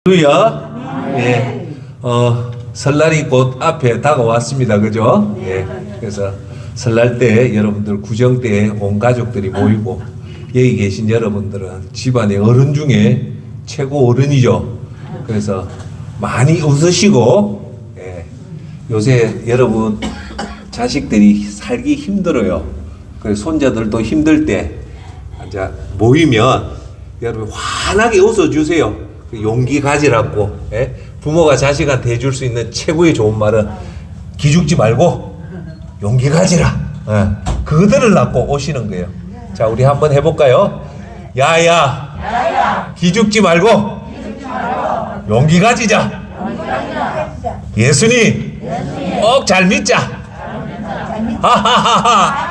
할렐루야. 예. 설날이 곧 앞에 다가왔습니다. 그죠? 예. 그래서 설날 때 여러분들 구정 때 온 가족들이 모이고 여기 계신 여러분들은 집안의 어른 중에 최고 어른이죠. 그래서 많이 웃으시고, 예. 요새 여러분 자식들이 살기 힘들어요. 그래서 손자들도 힘들 때 이제 모이면 여러분 환하게 웃어주세요. 용기 가지라고. 예? 부모가 자식한테 해줄 수 있는 최고의 좋은 말은 기죽지 말고 용기 가지라. 예. 그들을 낳고 오시는 거예요. 자, 우리 한번 해볼까요? 야야, 기죽지 말고 용기 가지자. 예수님 꼭 잘 믿자. 하하하하.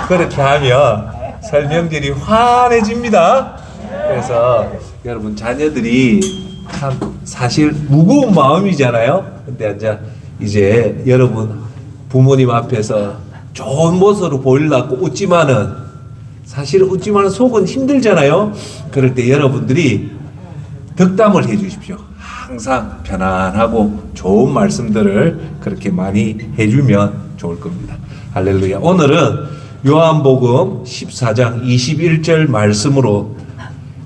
그렇게 하면 설명들이 환해집니다. 그래서 여러분 자녀들이 참 사실 무거운 마음이잖아요. 근데 이제 여러분 부모님 앞에서 좋은 모습으로 보이려고 웃지만은 사실은 웃지만은 속은 힘들잖아요. 그럴 때 여러분들이 덕담을 해주십시오. 항상 편안하고 좋은 말씀들을 그렇게 많이 해주면 좋을 겁니다. 할렐루야. 오늘은 요한복음 14장 21절 말씀으로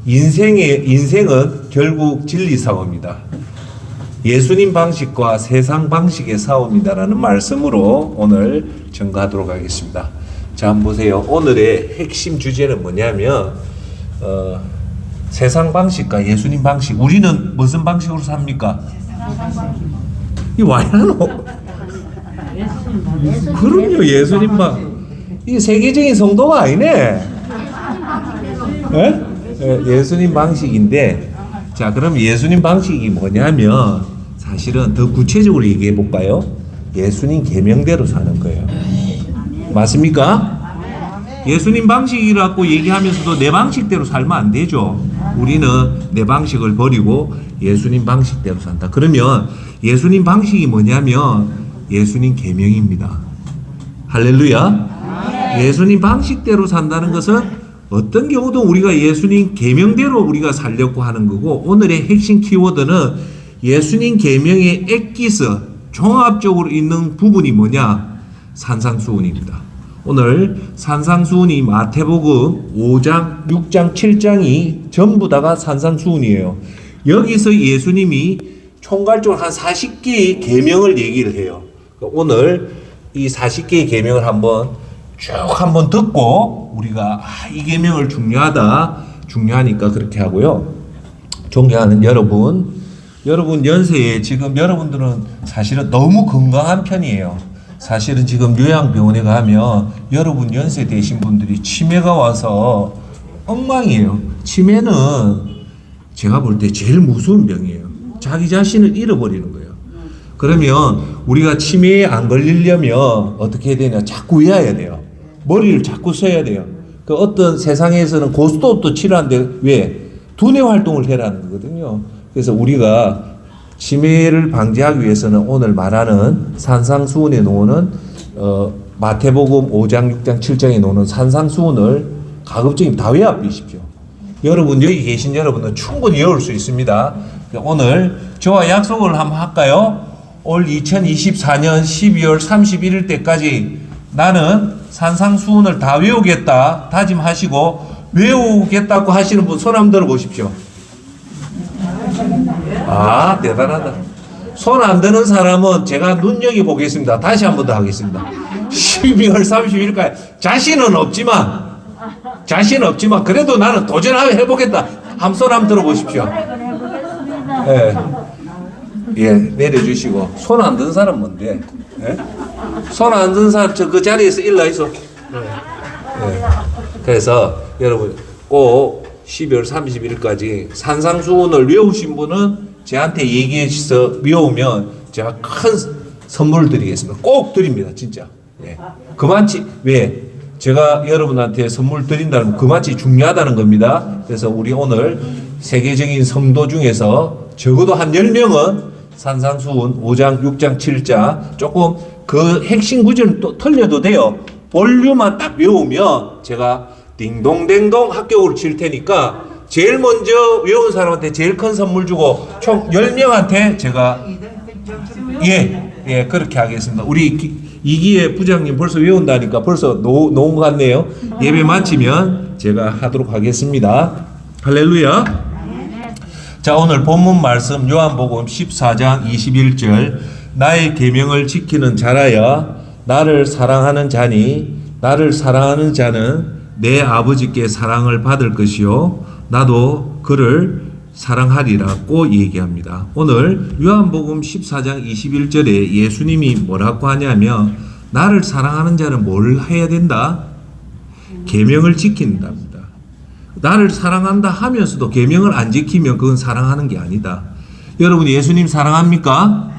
인생은 결국 진리 싸움입니다. 예수님 방식과 세상 방식의 싸움이다라는 말씀으로 오늘 전가하도록 하겠습니다. 자, 한번 보세요. 오늘의 핵심 주제는 뭐냐면 세상 방식과 예수님 방식. 우리는 무슨 방식으로 삽니까? 이 와야노. 그럼요, 예수님 방. 이 세계적인 성도가 아니네. 예? 예수님 방식인데, 자, 그럼 예수님 방식이 뭐냐면 사실은 더 구체적으로 얘기해 볼까요? 예수님 계명대로 사는 거예요. 맞습니까? 예수님 방식이라고 얘기하면서도 내 방식대로 살면 안 되죠. 우리는 내 방식을 버리고 예수님 방식대로 산다. 그러면 예수님 방식이 뭐냐면 예수님 계명입니다. 할렐루야. 예수님 방식대로 산다는 것은 어떤 경우도 우리가 예수님 계명대로 우리가 살려고 하는 거고, 오늘의 핵심 키워드는 예수님 계명의 엑기스 종합적으로 있는 부분이 뭐냐? 산상수훈입니다. 오늘 산상수훈이 마태복음 5장, 6장, 7장이 전부 다가 산상수훈이에요. 여기서 예수님이 총괄적으로 한 40개의 계명을 얘기를 해요. 오늘 이 40개의 계명을 한번 쭉 한번 듣고 우리가 이 계명을 중요하니까 그렇게 하고요. 존경하는 여러분 연세에 지금 여러분들은 사실은 너무 건강한 편이에요. 사실은 지금 요양병원에 가면 여러분 연세 되신 분들이 치매가 와서 엉망이에요. 치매는 제가 볼 때 제일 무서운 병이에요. 자기 자신을 잃어버리는 거예요. 그러면 우리가 치매에 안 걸리려면 어떻게 해야 되냐? 자꾸 외워야 돼요. 머리를 자꾸 써야 돼요. 그 어떤 세상에서는 고스톱도 치라는데 왜? 두뇌 활동을 해라는 거거든요. 그래서 우리가 치매를 방지하기 위해서는 오늘 말하는 산상수훈에 나오는 마태복음 5장, 6장, 7장에 나오는 산상수훈을 가급적이면 다 외워보십시오. 여러분 여기 계신 여러분은 충분히 외울 수 있습니다. 오늘 저와 약속을 한번 할까요? 올 2024년 12월 31일 때까지 나는 산상수훈을 다 외우겠다 다짐하시고 외우겠다고 하시는 분 손 한번 들어보십시오. 아, 대단하다. 손 안 드는 사람은 제가 눈여겨보겠습니다. 다시 한 번 더 하겠습니다. 12월 31일까지 자신은 없지만 그래도 나는 도전해보겠다. 손 한번 들어보십시오. 예, 내려주시고. 손 안 든 사람 뭔데? 예? 손 안 든 사람 그 자리에서 일어나 있어. 예. 그래서 여러분 꼭 12월 31일까지 산상수훈을 외우신 분은 저한테 얘기해 주셔서 외우면 제가 큰 선물을 드리겠습니다. 꼭 드립니다, 진짜. 예. 그만치 왜? 제가 여러분한테 선물 드린다는 그만치 중요하다는 겁니다. 그래서 우리 오늘 세계적인 성도 중에서 적어도 한 10명은 산상수훈 5장, 6장, 7장 조금 그 핵심 구절은 또 틀려도 돼요. 본류만 딱 외우면 제가 딩동댕동 합격으로 칠 테니까 제일 먼저 외운 사람한테 제일 큰 선물 주고 총 10명한테 제가 예, 그렇게 하겠습니다. 우리 이기혜 부장님 벌써 외운다니까 벌써 놓은 것 같네요. 예배 마치면 제가 하도록 하겠습니다. 할렐루야. 자, 오늘 본문 말씀 요한복음 14장 21절 나의 계명을 지키는 자라야 나를 사랑하는 자니 나를 사랑하는 자는 내 아버지께 사랑을 받을 것이요 나도 그를 사랑하리라고 얘기합니다. 오늘 요한복음 14장 21절에 예수님이 뭐라고 하냐면 나를 사랑하는 자는 뭘 해야 된다? 계명을 지킨답니다. 나를 사랑한다 하면서도 계명을 안 지키면 그건 사랑하는 게 아니다. 여러분 예수님 사랑합니까?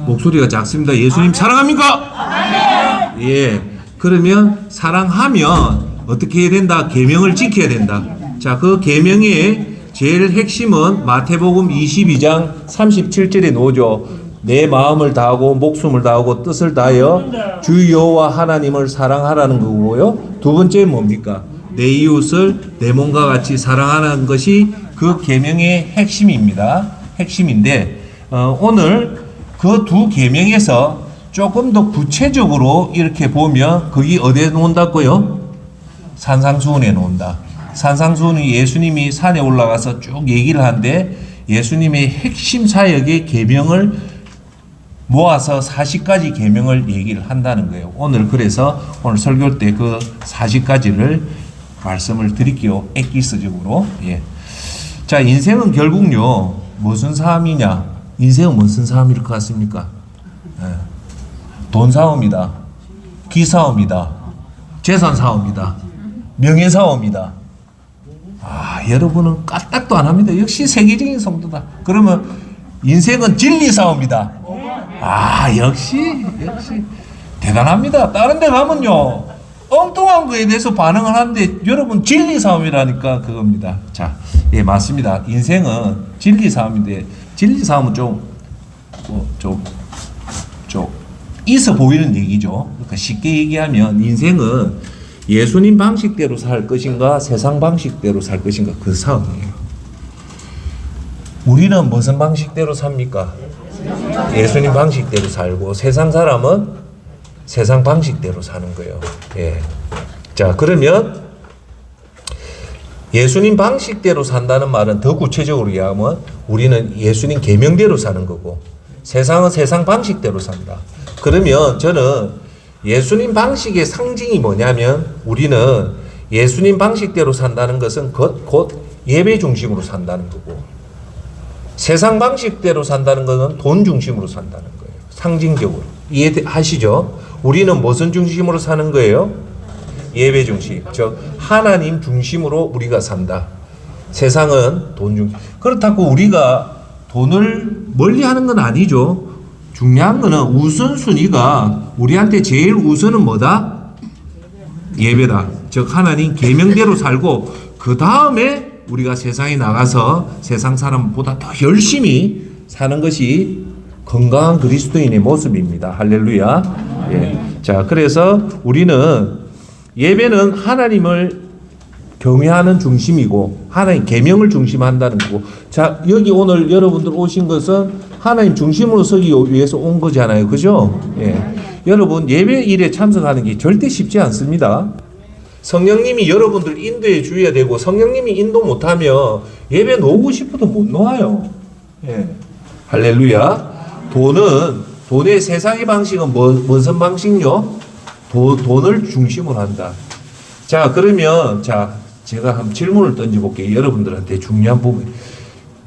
목소리가 작습니다. 예수님 사랑합니까? 예. 그러면 사랑하면 어떻게 해야 된다? 계명을 지켜야 된다. 자, 그 계명의 제일 핵심은 마태복음 22장 37절에 나오죠. 내 마음을 다하고 목숨을 다하고 뜻을 다하여 주 여호와 하나님을 사랑하라는 거고요. 두 번째 뭡니까? 내 이웃을 내 몸과 같이 사랑하는 것이 그 계명의 핵심입니다. 핵심인데 오늘 그 두 계명에서 조금 더 구체적으로 이렇게 보면 거기 어디에 놓는다고요? 산상수훈에 놓는다. 산상수훈은 예수님이 산에 올라가서 쭉 얘기를 하는데 예수님의 핵심 사역의 계명을 모아서 40가지 계명을 얘기를 한다는 거예요. 오늘 그래서 오늘 설교 때 그 40가지를 말씀을 드릴게요. 엑기스적으로. 예. 자, 인생은 결국요 무슨 싸움이냐? 인생은 무슨 싸움일 것 같습니까? 예. 돈 싸움이다. 기 싸움이다. 재산 싸움이다. 명예 싸움이다. 아, 여러분은 까딱도 안 합니다. 역시 세계적인 성도다. 그러면 인생은 진리 싸움이다. 아, 역시 대단합니다. 다른 데 가면요 엉뚱한 거에 대해서 반응을 하는데 여러분 진리 싸움이라니까 그겁니다. 자, 예, 맞습니다. 인생은 진리 싸움인데 진리 싸움은 좀 있어 보이는 얘기죠. 그러니까 쉽게 얘기하면 인생은 예수님 방식대로 살 것인가 세상 방식대로 살 것인가 그 싸움이에요. 우리는 무슨 방식대로 삽니까? 예수님 방식대로 살고 세상 사람은 세상 방식대로 사는 거예요. 예. 자, 그러면 예수님 방식대로 산다는 말은 더 구체적으로 얘기하면 우리는 예수님 계명대로 사는 거고 세상은 세상 방식대로 산다. 그러면 저는 예수님 방식의 상징이 뭐냐면 우리는 예수님 방식대로 산다는 것은 곧 예배 중심으로 산다는 거고 세상 방식대로 산다는 것은 돈 중심으로 산다는 거예요. 상징적으로. 이해하시죠? 우리는 무슨 중심으로 사는 거예요? 예배 중심. 즉 하나님 중심으로 우리가 산다. 세상은 돈 중심. 그렇다고 우리가 돈을 멀리하는 건 아니죠. 중요한 거는 우선순위가 우리한테 제일 우선은 뭐다? 예배다. 즉 하나님 계명대로 살고 그 다음에 우리가 세상에 나가서 세상 사람보다 더 열심히 사는 것이 건강한 그리스도인의 모습입니다. 할렐루야. 예. 자, 그래서 우리는 예배는 하나님을 경외하는 중심이고 하나님 계명을 중심한다는 거고. 자, 여기 오늘 여러분들 오신 것은 하나님 중심으로 서기 위해서 온 거잖아요. 그죠? 예. 여러분 예배 일에 참석하는 게 절대 쉽지 않습니다. 성령님이 여러분들 인도해 주어야 되고 성령님이 인도 못하면 예배 놓고 싶어도 못 놓아요. 예. 할렐루야. 돈의 세상의 방식은 무슨 방식요? 돈을 중심으로 한다. 자, 그러면 제가 한번 질문을 던져볼게요. 여러분들한테 중요한 부분.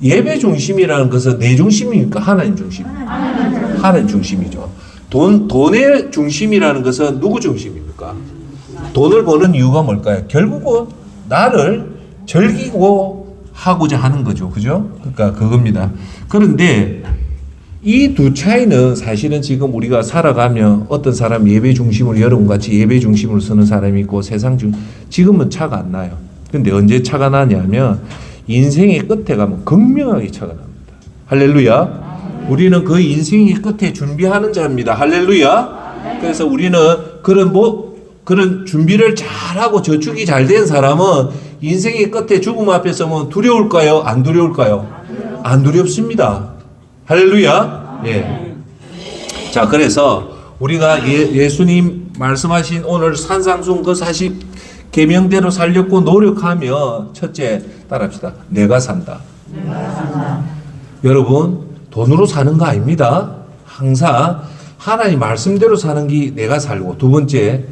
예배 중심이라는 것은 내 중심입니까? 하나님 중심? 하나님 중심이죠. 돈의 중심이라는 것은 누구 중심입니까? 돈을 버는 이유가 뭘까요? 결국은 나를 즐기고 하고자 하는 거죠. 그죠? 그러니까 그겁니다. 그런데 이 두 차이는 사실은 지금 우리가 살아가면 어떤 사람 예배 중심으로 여러분같이 예배 중심으로 서는 사람이 있고 세상 지금은 차가 안 나요. 근데 언제 차가 나냐면 인생의 끝에 가면 극명하게 차가 납니다. 할렐루야. 우리는 그 인생의 끝에 준비하는 자입니다. 할렐루야. 그래서 우리는 그런 준비를 잘하고 저축이 잘 된 사람은 인생의 끝에 죽음 앞에 서면 두려울까요? 안 두려울까요? 안 두렵습니다. 할렐루야. 예. 자, 그래서 우리가 예수님 말씀하신 오늘 산상수훈 그 40 계명대로 살려고 노력하며 첫째 따라합시다. 내가 산다. 여러분 돈으로 사는 거 아닙니다. 항상 하나님 말씀대로 사는 게 내가 살고, 두 번째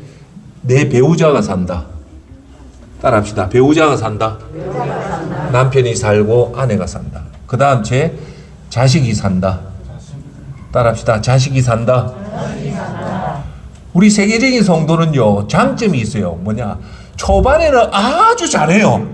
내 배우자가 산다. 따라합시다. 배우자가 산다. 남편이 살고 아내가 산다. 그 다음 제 자식이 산다. 따라합시다. 자식이 산다. 우리 세계적인 성도는요 장점이 있어요. 뭐냐, 초반에는 아주 잘해요.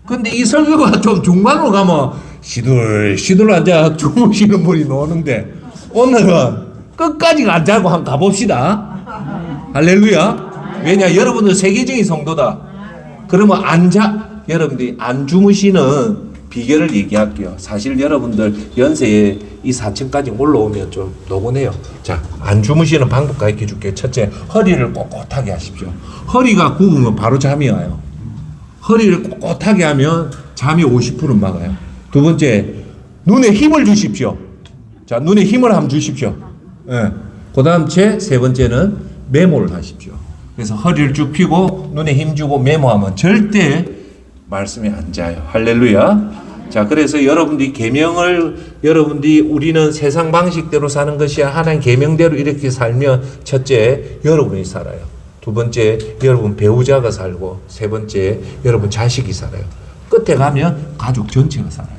근데 이 설교가 좀 중반으로 가면 시들시들 앉아 주무시는 분이 나오는데, 오늘은 끝까지 안 자고 한번 가봅시다. 할렐루야. 왜냐, 여러분들 세계적인 성도다. 그러면 여러분들이 안 주무시는 비결을 얘기할게요. 사실 여러분들 연세에 이 4층까지 올라오면 좀 노곤해요. 자, 안 주무시는 방법 가르쳐 줄게요. 첫째, 허리를 꼿꼿하게 하십시오. 허리가 굽으면 바로 잠이 와요. 허리를 꼿꼿하게 하면 잠이 50%는 막아요. 두 번째, 눈에 힘을 주십시오. 자, 눈에 힘을 한번 주십시오. 예. 그 다음 세 번째는 메모를 하십시오. 그래서 허리를 쭉 펴고 눈에 힘 주고 메모하면 절대 말씀이 안 자요. 할렐루야. 자, 그래서 여러분들이 여러분들이 우리는 세상 방식대로 사는 것이 하나님 계명대로 이렇게 살면, 첫째 여러분이 살아요. 두 번째 여러분 배우자가 살고, 세 번째 여러분 자식이 살아요. 끝에 가면 가족 전체가 살아요.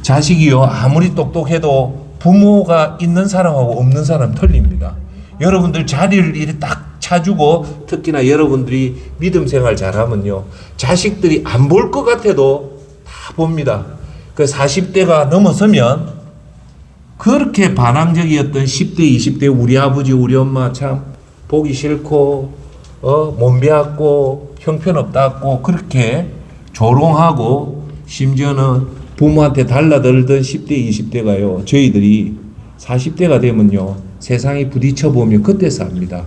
자식이요 아무리 똑똑해도 부모가 있는 사람하고 없는 사람 틀립니다. 여러분들 자리를 이렇게 딱 차주고, 특히나 여러분들이 믿음 생활 잘하면요 자식들이 안 볼 것 같아도 다 봅니다. 그 40대가 넘어서면 그렇게 반항적이었던 10대 20대 우리 아버지 우리 엄마 참 보기 싫고 몸 배웠고 형편없다고 그렇게 조롱하고, 심지어는 부모한테 달라들던 10대 20대가요 저희들이 40대가 되면요 세상에 부딪혀 보면 그때서 압니다.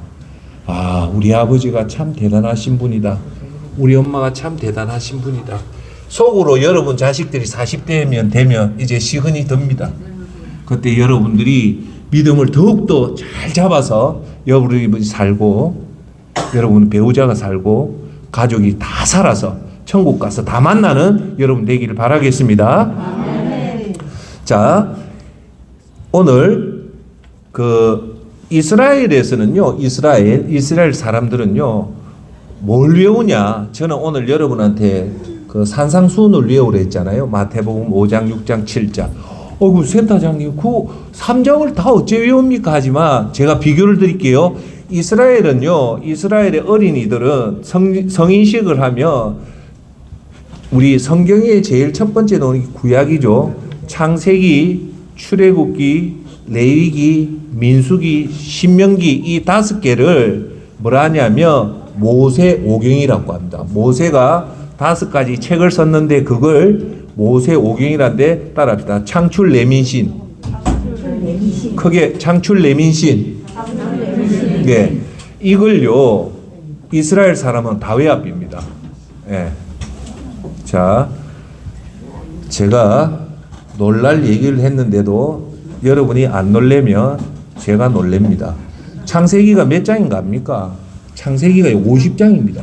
아, 우리 아버지가 참 대단하신 분이다. 우리 엄마가 참 대단하신 분이다. 속으로 여러분 자식들이 40대면 되면 이제 시흔이 듭니다. 그때 여러분들이 믿음을 더욱더 잘 잡아서 여러분이 살고, 여러분 배우자가 살고, 가족이 다 살아서 천국 가서 다 만나는 여러분 되기를 바라겠습니다. 자, 오늘 이스라엘에서는요, 이스라엘 사람들은요, 뭘 외우냐? 저는 오늘 여러분한테 그 산상수훈을 외우려 했잖아요. 마태복음 5장, 6장, 7장. 그 센터장님, 그 3장을 다 어째 외웁니까? 하지만 제가 비교를 드릴게요. 이스라엘의 어린이들은 성인식을 하면 우리 성경의 제일 첫 번째 나오는 게 구약이죠. 창세기, 출애굽기, 레위기, 민수기, 신명기 이 5개를 뭐라 하냐면 모세오경이라고 합니다. 모세가 5가지 책을 썼는데 그걸 모세오경이란데 따라합시다. 창출레민신. 크게 창출레민신. 네. 이걸요 이스라엘 사람은 다 외압입니다. 예. 자, 제가 놀랄 얘기를 했는데도 여러분이 안 놀래면 제가 놀랍니다. 창세기가 몇 장인가 합니까? 창세기가 50장입니다.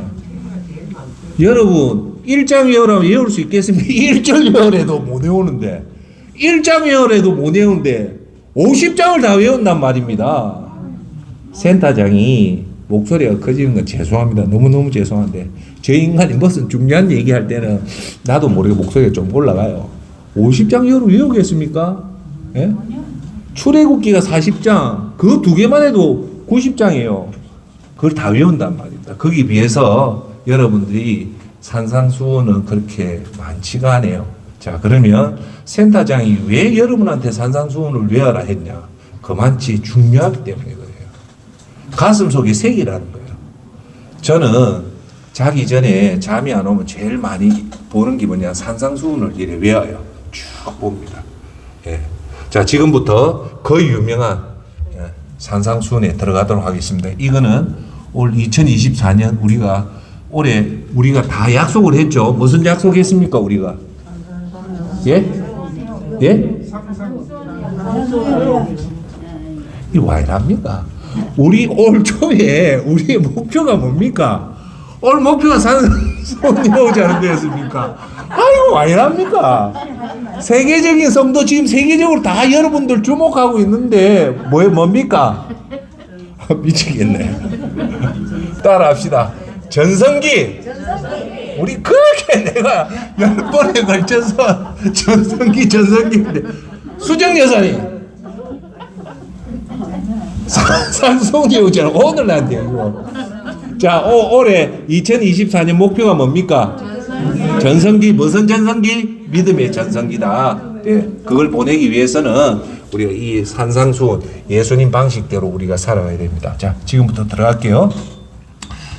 여러분 1장 외우라면 외울 수 있겠습니까? 1절 외우래도 못 외우는데, 1장 외우래도 못 외우는데 50장을 다 외운단 말입니다. 센터장이 목소리가 커지는 건 죄송합니다. 너무너무 죄송한데 저 인간이 무슨 중요한 얘기할 때는 나도 모르게 목소리가 좀 올라가요. 50장 외우겠습니까? 예? 출애굽기가 40장, 그 2개만 해도 90장이에요. 그걸 다 외운단 말입니다. 거기에 비해서 여러분들이 산상수훈은 그렇게 많지가 않아요. 자, 그러면 센터장이 왜 여러분한테 산상수훈을 외워라 했냐? 그만치 중요하기 때문에 그래요. 가슴속에 색이라는 거예요. 저는 자기 전에 잠이 안 오면 제일 많이 보는 게 뭐냐? 산상수훈을 이렇게 외워요. 쭉 봅니다. 예. 자, 지금부터 거의 유명한 산상수훈에 들어가도록 하겠습니다. 이거는 올 2024년 우리가 올해 우리가 다 약속을 했죠. 무슨 약속했습니까, 우리가? 예? 예? 이거 왜 이랍니까? 우리 올 초에 우리의 목표가 뭡니까? 올 목표가 산성이 오자는 거였습니까? 아이고, 왜 이랍니까? 세계적인 성도 지금 세계적으로 다 여러분들 주목하고 있는데 뭡니까? 미치겠네. 따라합시다. 전성기. 우리 그렇게 내가 10번에 걸쳐서 전성기인데 수정 여사님 산송이 오잖아. 오늘 나한테 이거. 자, 올해 2024년 목표가 뭡니까? 전성기. 무슨 전성기? 믿음의 전성기다. 네, 그걸 보내기 위해서는 우리가 이 산상수훈 예수님 방식대로 우리가 살아가야 됩니다. 자, 지금부터 들어갈게요.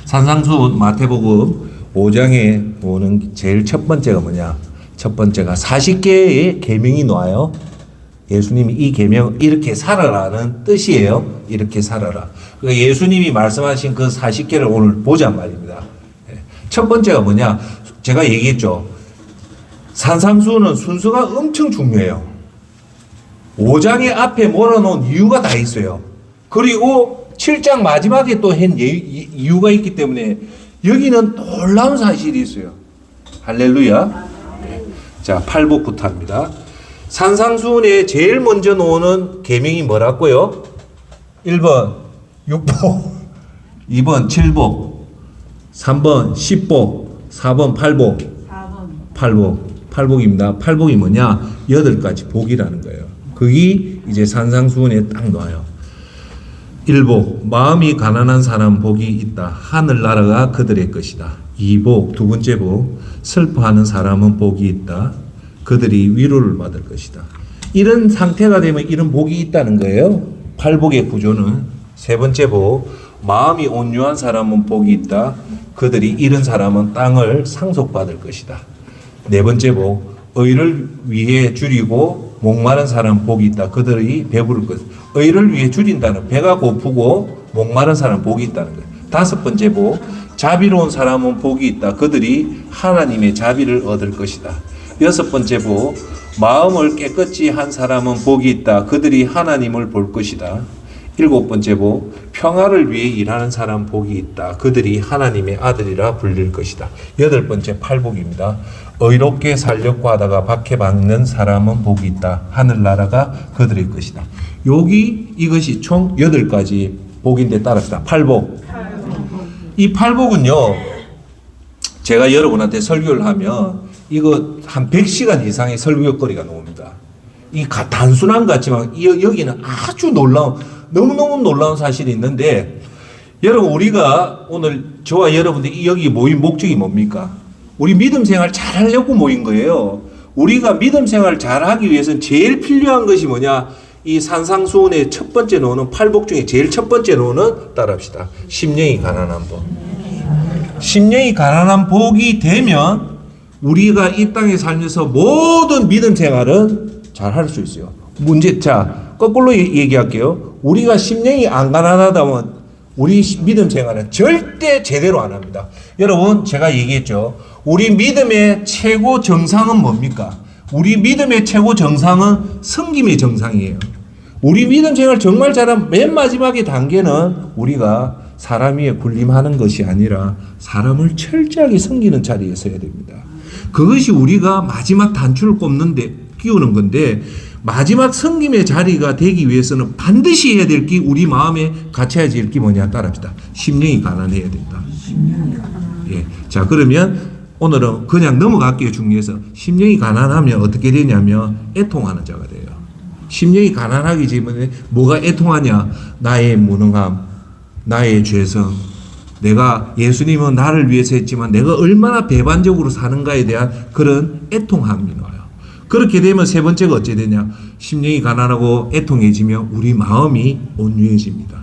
산상수훈 마태복음 5장에 오는 제일 첫 번째가 뭐냐? 첫 번째가 40개의 계명이 나와요. 예수님이 이 계명 이렇게 살아라는 뜻이에요. 이렇게 살아라. 그러니까 예수님이 말씀하신 그 40개를 오늘 보자 말입니다. 첫 번째가 뭐냐? 제가 얘기했죠. 산상수훈은 순서가 엄청 중요해요. 5장의 앞에 몰아놓은 이유가 다 있어요. 그리고 7장 마지막에 또 한 이유가 있기 때문에 여기는 놀라운 사실이 있어요. 할렐루야. 자, 8복부터 합니다. 산상수훈에 제일 먼저 놓는 계명이 뭐라고요? 1번 6복, 2번 7복, 3번 10복, 4번 8복. 8복입니다. 8복이 뭐냐? 8가지 복이라는 거예요. 그게 이제 산상수훈에 딱 나와요. 1복, 마음이 가난한 사람 복이 있다. 하늘나라가 그들의 것이다. 2복, 두 번째 복, 슬퍼하는 사람은 복이 있다. 그들이 위로를 받을 것이다. 이런 상태가 되면 이런 복이 있다는 거예요. 8복의 구조는. 세 번째 복, 마음이 온유한 사람은 복이 있다. 그들이 잃은 사람은 땅을 상속받을 것이다. 네 번째 복, 의를 위해 줄이고 목마른 사람 복이 있다. 그들이 배부를 것이다. 의를 위해 줄인다는 배가 고프고 목마른 사람 복이 있다는 거예요. 다섯 번째 복, 자비로운 사람은 복이 있다. 그들이 하나님의 자비를 얻을 것이다. 여섯 번째 복, 마음을 깨끗이 한 사람은 복이 있다. 그들이 하나님을 볼 것이다. 일곱 번째 복, 평화를 위해 일하는 사람 복이 있다. 그들이 하나님의 아들이라 불릴 것이다. 여덟 번째 8복입니다. 의롭게 살려고 하다가 박해받는 사람은 복이 있다. 하늘나라가 그들의 것이다. 이것이 총 8가지 복인데 따릅니다. 8복. 이 8복은요, 제가 여러분한테 설교를 하면 이거 한 100시간 이상의 설교거리가 나옵니다. 이 단순한 것 같지만 여기는 아주 너무너무 놀라운 사실이 있는데, 여러분, 우리가 오늘 저와 여러분들이 여기 모인 목적이 뭡니까? 우리 믿음 생활 잘하려고 모인 거예요. 우리가 믿음 생활 잘하기 위해서는 제일 필요한 것이 뭐냐? 이 산상수훈의 첫 번째 노는 8복 중에 제일 첫 번째 노는 따라합시다. 심령이 가난한 복. 심령이 가난한 복이 되면 우리가 이 땅에 살면서 모든 믿음 생활은 잘할 수 있어요. 자, 거꾸로 얘기할게요. 우리가 심령이 안 가난하다면 우리 믿음 생활은 절대 제대로 안 합니다. 여러분, 제가 얘기했죠. 우리 믿음의 최고 정상은 뭡니까? 우리 믿음의 최고 정상은 섬김의 정상이에요. 우리 믿음 생활 정말 잘하면 맨 마지막의 단계는 우리가 사람 위에 군림하는 것이 아니라 사람을 철저하게 섬기는 자리에 서야 됩니다. 그것이 우리가 마지막 단추를 끼우는 건데, 마지막 섬김의 자리가 되기 위해서는 반드시 해야 될 게, 우리 마음에 갖춰야 될 게 뭐냐? 따라합시다. 심령이 가난해야 된다. 예. 자, 그러면 오늘은 그냥 넘어갈게요. 중요해서. 심령이 가난하면 어떻게 되냐면 애통하는 자가 돼요. 심령이 가난하기 때문에 뭐가 애통하냐? 나의 무능함, 나의 죄성, 내가 예수님은 나를 위해서 했지만 내가 얼마나 배반적으로 사는가에 대한 그런 애통함이 나와요. 그렇게 되면 세 번째가 어찌 되냐? 심령이 가난하고 애통해지면 우리 마음이 온유해집니다.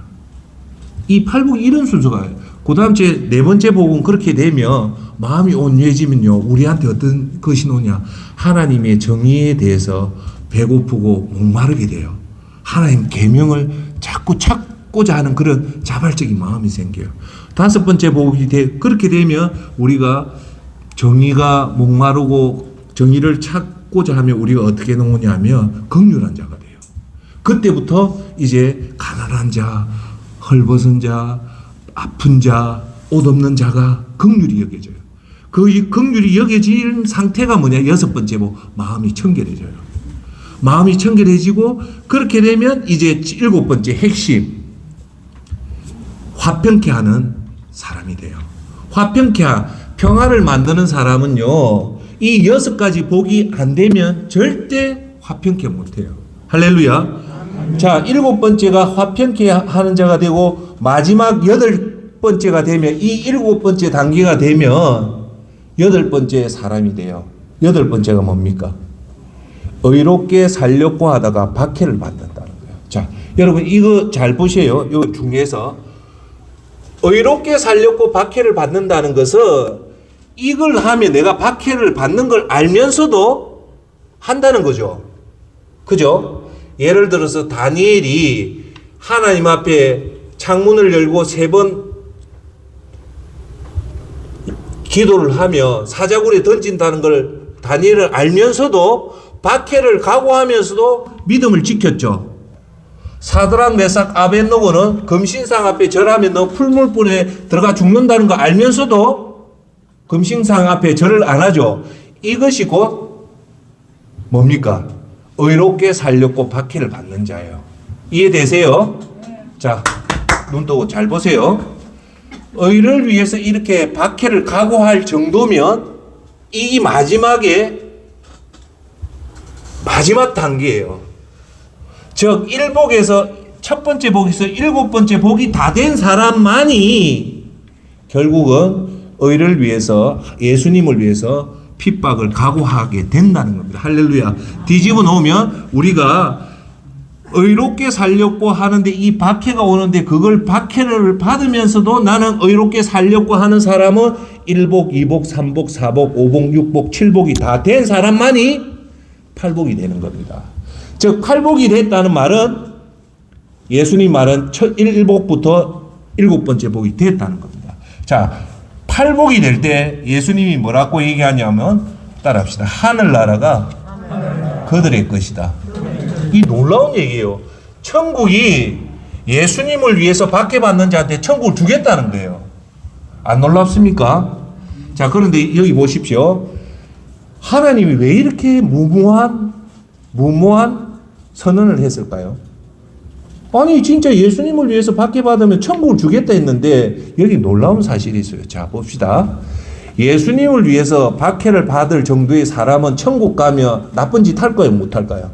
이 8복이 이런 순서가 그 다음 네 번째 복은 그렇게 되면 마음이 온유해지면요, 우리한테 어떤 것이 오냐? 하나님의 정의에 대해서 배고프고 목마르게 돼요. 하나님 계명을 자꾸 찾고자 하는 그런 자발적인 마음이 생겨요. 다섯 번째 복이 그렇게 되면 우리가 정의가 목마르고 정의를 찾고자 하면 우리가 어떻게 나오냐면 긍휼한 자가 돼요. 그때부터 이제 가난한 자, 헐벗은 자, 아픈 자, 옷 없는 자가 긍휼히 여겨져요. 이 긍휼이 여겨진 상태가 뭐냐? 여섯 번째 마음이 청결해져요. 마음이 청결해지고 그렇게 되면 이제 일곱 번째 핵심, 화평케 하는 사람이 돼요. 평화를 만드는 사람은요, 이 여섯 가지 복이 안 되면 절대 화평케 못해요. 할렐루야. 자, 일곱 번째가 화평케 하는 자가 되고 마지막 여덟 번째가 되면 이 일곱 번째 단계가 되면 여덟 번째 사람이 돼요. 여덟 번째가 뭡니까? 의롭게 살려고 하다가 박해를 받는다는 거예요. 자, 여러분 이거 잘 보세요. 이 중에서 의롭게 살려고 박해를 받는다는 것은 이걸 하면 내가 박해를 받는 걸 알면서도 한다는 거죠. 그죠? 예를 들어서 다니엘이 하나님 앞에 창문을 열고 3번 기도를 하며 사자굴에 던진다는 걸 다니엘을 알면서도 박해를 각오하면서도 믿음을 지켰죠. 사드락 메삭 아벳노고는 금신상 앞에 절하면 너 풀물불에 들어가 죽는다는 거 알면서도 금신상 앞에 절을 안 하죠. 이것이 곧 뭡니까? 의롭게 살렸고 박해를 받는 자예요. 이해되세요? 자, 눈 뜨고 잘 보세요. 의를 위해서 이렇게 박해를 각오할 정도면 이 마지막 단계예요. 즉 일복에서 첫 번째 복에서 일곱 번째 복이 다 된 사람만이 결국은 의를 위해서 예수님을 위해서 핍박을 각오하게 된다는 겁니다. 할렐루야. 뒤집어 놓으면 우리가 의롭게 살려고 하는데 이 박해가 오는데 그걸 박해를 받으면서도 나는 의롭게 살려고 하는 사람은 1복, 2복, 3복, 4복, 5복, 6복, 7복이 다 된 사람만이 8복이 되는 겁니다. 즉 8복이 됐다는 말은 예수님 말은 1복부터 7번째 복이 됐다는 겁니다. 자, 8복이 될 때 예수님이 뭐라고 얘기하냐면 따라합시다. 하늘나라가 그들의 것이다. 이 놀라운 얘기예요. 천국이 예수님을 위해서 박해받는 자한테 천국을 주겠다는 거예요. 안 놀랍습니까? 자, 그런데 여기 보십시오. 하나님이 왜 이렇게 무모한 선언을 했을까요? 아니 진짜 예수님을 위해서 박해받으면 천국을 주겠다 했는데 여기 놀라운 사실이 있어요. 자, 봅시다. 예수님을 위해서 박해를 받을 정도의 사람은 천국 가면 나쁜 짓 할 거예요? 못 할까요?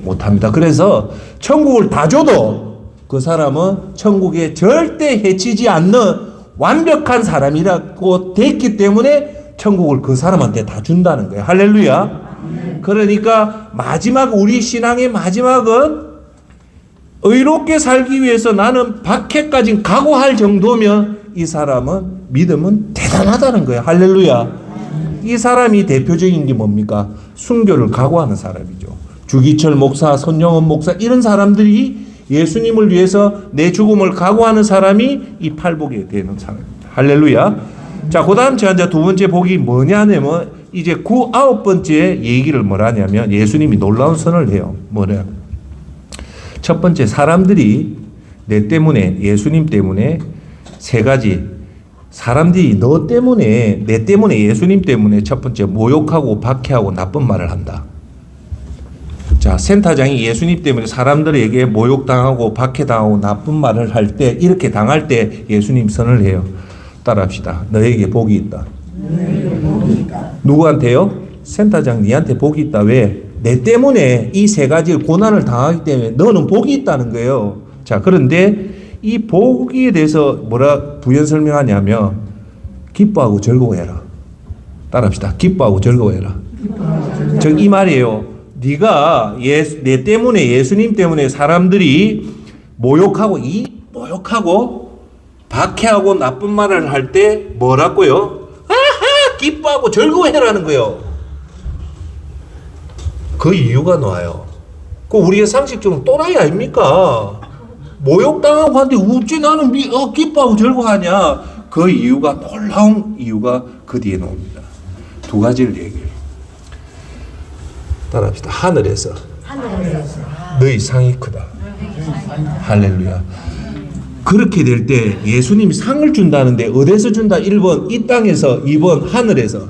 못합니다. 그래서 천국을 다 줘도 그 사람은 천국에 절대 해치지 않는 완벽한 사람이라고 됐기 때문에 천국을 그 사람한테 다 준다는 거예요. 할렐루야. 그러니까 우리 신앙의 마지막은 의롭게 살기 위해서 나는 박해까지 각오할 정도면 이 사람은 믿음은 대단하다는 거예요. 할렐루야. 이 사람이 대표적인 게 뭡니까? 순교를 각오하는 사람이죠. 주기철 목사, 손영원 목사 이런 사람들이 예수님을 위해서 내 죽음을 각오하는 사람이 이 팔복에 되는 사람입니다. 할렐루야. 자, 그 다음 제가 이제 두 번째 복이 뭐냐면 이제 9, 9번째 얘기를 뭐라냐면 예수님이 놀라운 선을 해요. 뭐냐? 첫 번째 사람들이 내 때문에 예수님 때문에 세 가지 사람들이 내 때문에 예수님 때문에 첫 번째 모욕하고 박해하고 나쁜 말을 한다. 자, 센터장이 예수님 때문에 사람들에게 모욕당하고 박해당하고 나쁜 말을 할 때 이렇게 당할 때 예수님 선을 해요. 따라합시다. 너에게 복이 있다. 누구한테요? 센터장 니한테 복이 있다. 왜? 내 때문에 이 세 가지 고난을 당하기 때문에 너는 복이 있다는 거예요. 자, 그런데 이 복에 대해서 뭐라 부연 설명하냐면 기뻐하고 즐거워해라. 따라합시다. 기뻐하고 즐거워해라. 즉 이 말이에요. 네가 내 때문에 예수님 때문에 사람들이 모욕하고 박해하고 나쁜 말을 할 때 뭐라고요? 아하! 기뻐하고 즐거워해라는 거예요. 그 이유가 나와요. 그 우리의 상식적으로 또라이 아닙니까? 모욕당하고 하는데 어찌 나는 기뻐하고 즐거워하냐? 그 이유가, 놀라운 이유가 그 뒤에 나옵니다. 두 가지를 얘기해요. 따라합시다. 하늘에서 너희 상이 크다. 할렐루야. 그렇게 될 때 예수님이 상을 준다는데 어디서 준다? 1번 이 땅에서, 2번 하늘에서.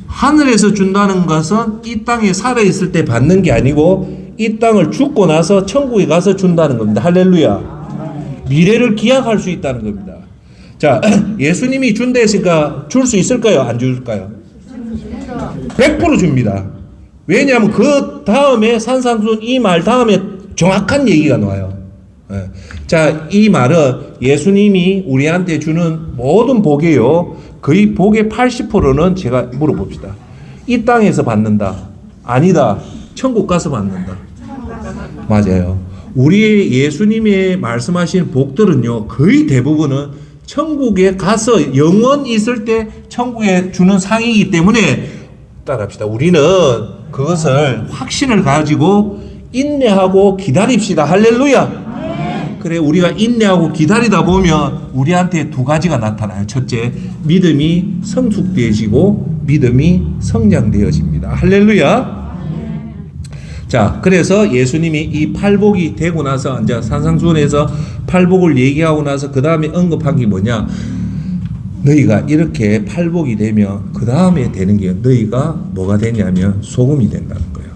하늘에서 준다는 것은 이 땅에 살아있을 때 받는 게 아니고 이 땅을 죽고 나서 천국에 가서 준다는 겁니다. 할렐루야. 미래를 기약할 수 있다는 겁니다. 자, 예수님이 준다 했으니까 줄 수 있을까요? 안 줄까요? 100% 줍니다. 왜냐하면 그 다음에 산상순 이 말 다음에 정확한 얘기가 나와요. 자, 이 말은 예수님이 우리한테 주는 모든 복이요, 거의 복의 80%는 제가 물어봅시다. 이 땅에서 받는다. 아니다. 천국 가서 받는다. 맞아요. 우리의 예수님의 말씀하신 복들은요, 거의 대부분은 천국에 가서 영원 있을 때 천국에 주는 상이기 때문에 따라합시다. 우리는 그것을 확신을 가지고 인내하고 기다립시다. 할렐루야. 그래, 우리가 인내하고 기다리다 보면 우리한테 두 가지가 나타나요. 첫째, 믿음이 성숙되어지고 믿음이 성장되어집니다. 할렐루야. 자, 그래서 예수님이 이 팔복이 되고 나서 이제 산상수훈에서 팔복을 얘기하고 나서 그 다음에 언급한 게 뭐냐? 너희가 이렇게 팔복이 되면 그 다음에 되는 게 너희가 뭐가 되냐면 소금이 된다는 거예요.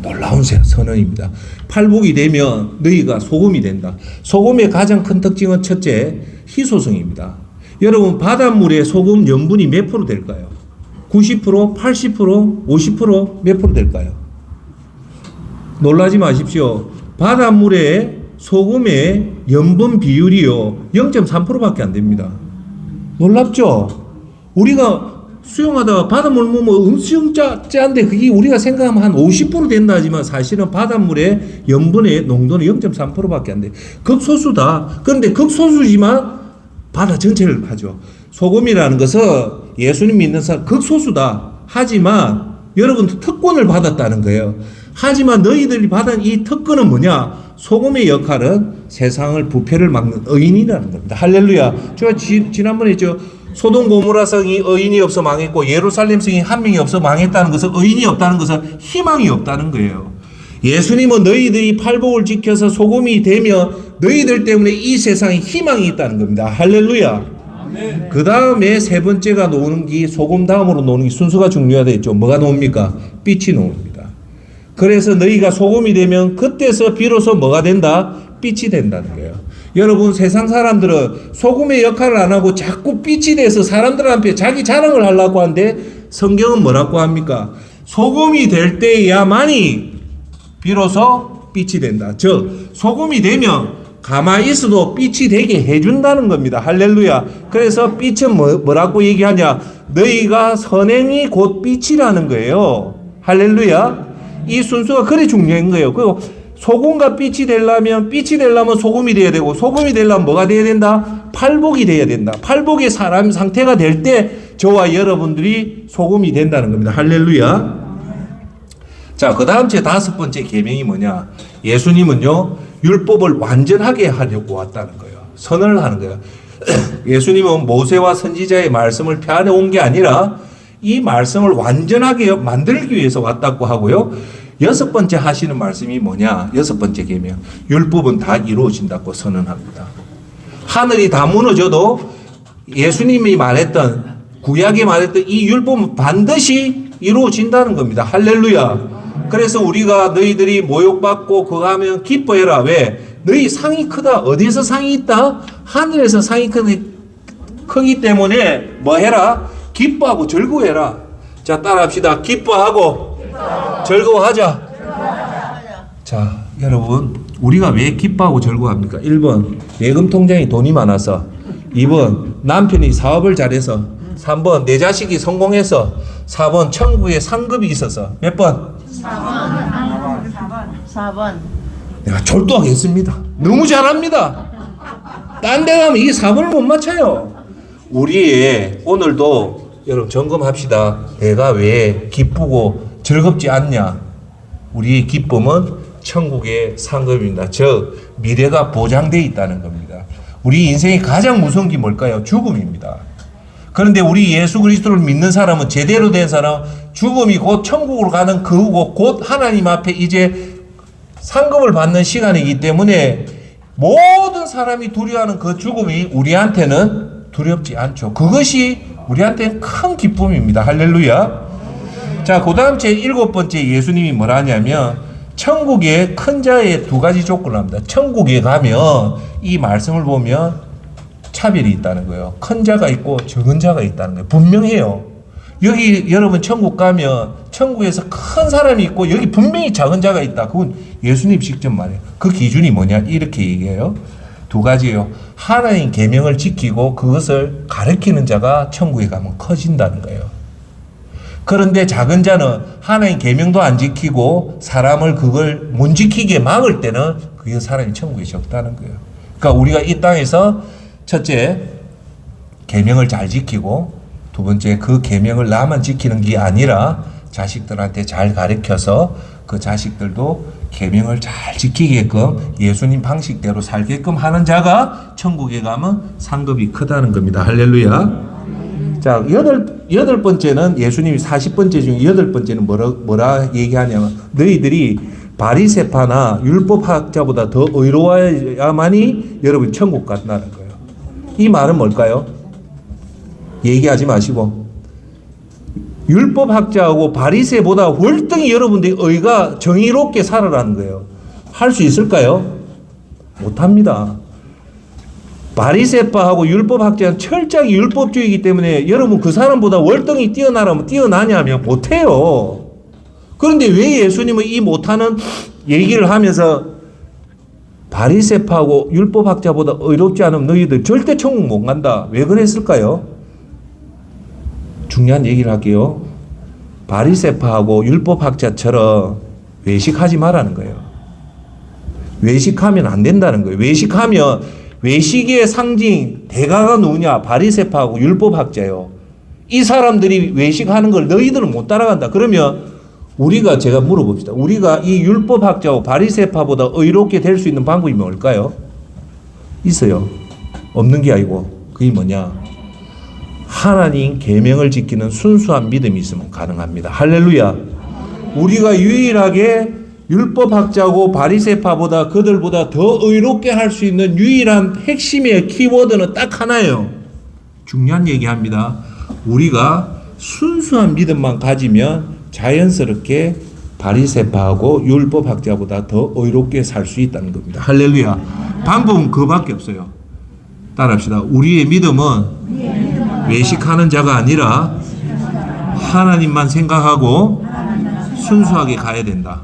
놀라운 선언입니다. 팔복이 되면 너희가 소금이 된다. 소금의 가장 큰 특징은 첫째, 희소성입니다. 여러분, 바닷물에 소금 염분이 몇 프로 될까요? 90%, 80%, 50% 몇 프로 될까요? 놀라지 마십시오. 바닷물에 소금의 염분 비율이요 0.3%밖에 안 됩니다. 놀랍죠? 우리가 수영하다가 바닷물 먹으면 엄청 짠데 그게 우리가 생각하면 한 50% 된다 하지만 사실은 바닷물의 염분의 농도는 0.3%밖에 안 돼. 극소수다. 그런데 극소수지만 바다 전체를 하죠. 소금이라는 것은 예수님 믿는 사람 극소수다. 하지만 여러분도 특권을 받았다는 거예요. 하지만 너희들이 받은 이 특권은 뭐냐? 소금의 역할은 세상을 부패를 막는 의인이라는 겁니다. 할렐루야. 제가 지난번에 했죠. 소돔 고모라 성이 의인이 없어 망했고 예루살렘 성이 한 명이 없어 망했다는 것은 의인이 없다는 것은 희망이 없다는 거예요. 예수님은 너희들이 팔복을 지켜서 소금이 되면 너희들 때문에 이 세상에 희망이 있다는 겁니다. 할렐루야. 그 다음에 세 번째가 놓는 게 소금 다음으로 놓는 게 순서가 중요하겠죠. 뭐가 놓습니까? 빛이 놓습니다. 그래서 너희가 소금이 되면 그때서 비로소 뭐가 된다? 빛이 된다는 거예요. 여러분, 세상 사람들은 소금의 역할을 안 하고 자꾸 빛이 돼서 사람들한테 자기 자랑을 하려고 하는데 성경은 뭐라고 합니까? 소금이 될 때야만이 비로소 빛이 된다. 즉, 소금이 되면 가만히 있어도 빛이 되게 해준다는 겁니다. 할렐루야. 그래서 빛은 뭐라고 얘기하냐? 너희가 선행이 곧 빛이라는 거예요. 할렐루야. 이 순서가 그래 중요한 거예요. 그리고 소금과 빛이 되려면 소금이 돼야 되고 소금이 되려면 뭐가 돼야 된다? 팔복이 돼야 된다. 팔복의 사람 상태가 될 때 저와 여러분들이 소금이 된다는 겁니다. 할렐루야. 자, 그 다음 제 다섯 번째 계명이 뭐냐? 예수님은요, 율법을 완전하게 하려고 왔다는 거예요. 선언을 하는 거예요. 예수님은 모세와 선지자의 말씀을 펴안해 온 게 아니라 이 말씀을 완전하게 만들기 위해서 왔다고 하고요. 여섯 번째 하시는 말씀이 뭐냐? 여섯 번째 계명. 율법은 다 이루어진다고 선언합니다. 하늘이 다 무너져도 예수님이 말했던, 구약에 말했던 이 율법은 반드시 이루어진다는 겁니다. 할렐루야. 그래서 우리가 너희들이 모욕받고 그거 하면 기뻐해라. 왜? 너희 상이 크다. 어디에서 상이 있다? 하늘에서 상이 크기 때문에 뭐 해라? 기뻐하고 즐거워해라. 자, 따라합시다. 기뻐하고 즐거워하자. 자, 여러분, 우리가 왜 기뻐하고 즐거워합니까? 1번, 예금 통장에 돈이 많아서. 2번, 남편이 사업을 잘해서. 3번, 내 자식이 성공해서. 4번, 천국에 상급이 있어서. 몇 번? 4번. 내가 졸도하겠습니다. 너무 잘합니다. 딴 데 가면 이 4번을 못 맞춰요. 우리의 오늘도 여러분 점검합시다. 내가 왜 기쁘고 즐겁지 않냐? 우리의 기쁨은 천국의 상급입니다. 즉 미래가 보장되어 있다는 겁니다. 우리 인생의 가장 무서운 게 뭘까요? 죽음입니다. 그런데 우리 예수 그리스도를 믿는 사람은, 제대로 된 사람, 죽음이 곧 천국으로 가는 그 후고 곧 하나님 앞에 이제 상급을 받는 시간이기 때문에 모든 사람이 두려워하는 그 죽음이 우리한테는 두렵지 않죠. 그것이 우리한테는 큰 기쁨입니다. 할렐루야. 자, 그 다음 제 7번째 예수님이 뭐라 하냐면 천국에 큰 자의 두 가지 조건을 합니다. 천국에 가면 이 말씀을 보면 차별이 있다는 거예요. 큰 자가 있고 적은 자가 있다는 거예요. 분명해요. 여기 여러분 천국 가면 천국에서 큰 사람이 있고 여기 분명히 작은 자가 있다. 그건 예수님 직접 말해요. 그 기준이 뭐냐? 이렇게 얘기해요. 두 가지예요. 하나님 계명을 지키고 그것을 가르치는 자가 천국에 가면 커진다는 거예요. 그런데 작은 자는 하나님 계명도 안 지키고 사람을 그걸 못 지키게 막을 때는 그 사람이 천국에 적다는 거예요. 그러니까 우리가 이 땅에서 첫째 계명을 잘 지키고 두 번째 그 계명을 나만 지키는 게 아니라 자식들한테 잘 가르쳐서 그 자식들도 계명을 잘 지키게끔 예수님 방식대로 살게끔 하는 자가 천국에 가면 상급이 크다는 겁니다. 할렐루야. 자, 여덟 번째는 예수님이 40번째 중에 8번째는 뭐라 얘기하냐면 너희들이 바리새파나 율법학자보다 더 의로워야만이 여러분 천국 간다는 거예요. 이 말은 뭘까요? 얘기하지 마시고 율법학자하고 바리새보다 월등히 여러분들이 의가 정의롭게 살아라는 거예요. 할 수 있을까요? 못합니다. 바리새파하고 율법학자는 철저하게 율법주의이기 때문에 여러분 그 사람보다 월등히 뛰어나라면 뛰어나냐면 못해요. 그런데 왜 예수님은 이 못하는 얘기를 하면서 바리새파하고 율법학자보다 의롭지 않으면 너희들 절대 천국 못 간다. 왜 그랬을까요? 중요한 얘기를 할게요. 바리새파하고 율법학자처럼 외식하지 말라는 거예요. 외식하면 안 된다는 거예요. 외식의 상징 대가가 누구냐? 바리새파하고 율법학자예요. 이 사람들이 외식하는 걸 너희들은 못 따라간다. 그러면 제가 물어봅시다. 우리가 이 율법학자와 바리새파보다 의롭게 될 수 있는 방법이 뭘까요? 있어요. 없는 게 아니고 그게 뭐냐? 하나님 계명을 지키는 순수한 믿음이 있으면 가능합니다. 할렐루야. 우리가 유일하게 율법학자고 바리새파보다 그들보다 더 의롭게 할 수 있는 유일한 핵심의 키워드는 딱 하나예요. 중요한 얘기합니다. 우리가 순수한 믿음만 가지면 자연스럽게 바리새파하고 율법학자보다 더 의롭게 살 수 있다는 겁니다. 할렐루야. 방법은 그밖에 없어요. 따라합시다. 우리의 믿음은 외식하는 자가 아니라 하나님만 생각하고 순수하게 가야 된다.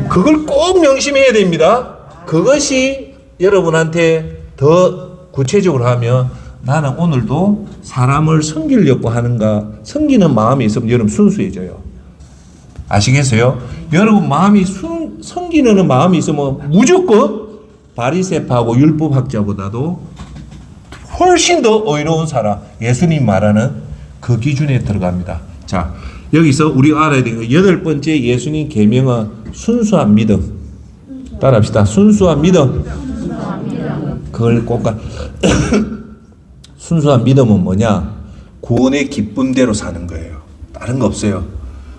그걸 꼭 명심해야 됩니다. 그것이 여러분한테 더 구체적으로 하면 나는 오늘도 사람을 섬기려고 하는가, 섬기는 마음이 있으면 여러분 순수해져요. 아시겠어요? 여러분 마음이 섬기는 마음이 있으면 무조건 바리새파하고 율법학자보다도 훨씬 더 의로운 사람, 예수님 말하는 그 기준에 들어갑니다. 자, 여기서 우리가 알아야 되는 거 8번째 예수님 계명은 순수한 믿음. 따라합시다. 순수한 믿음. 그걸 꼭 순수한 믿음은 뭐냐? 구원의 기쁨대로 사는 거예요. 다른 거 없어요.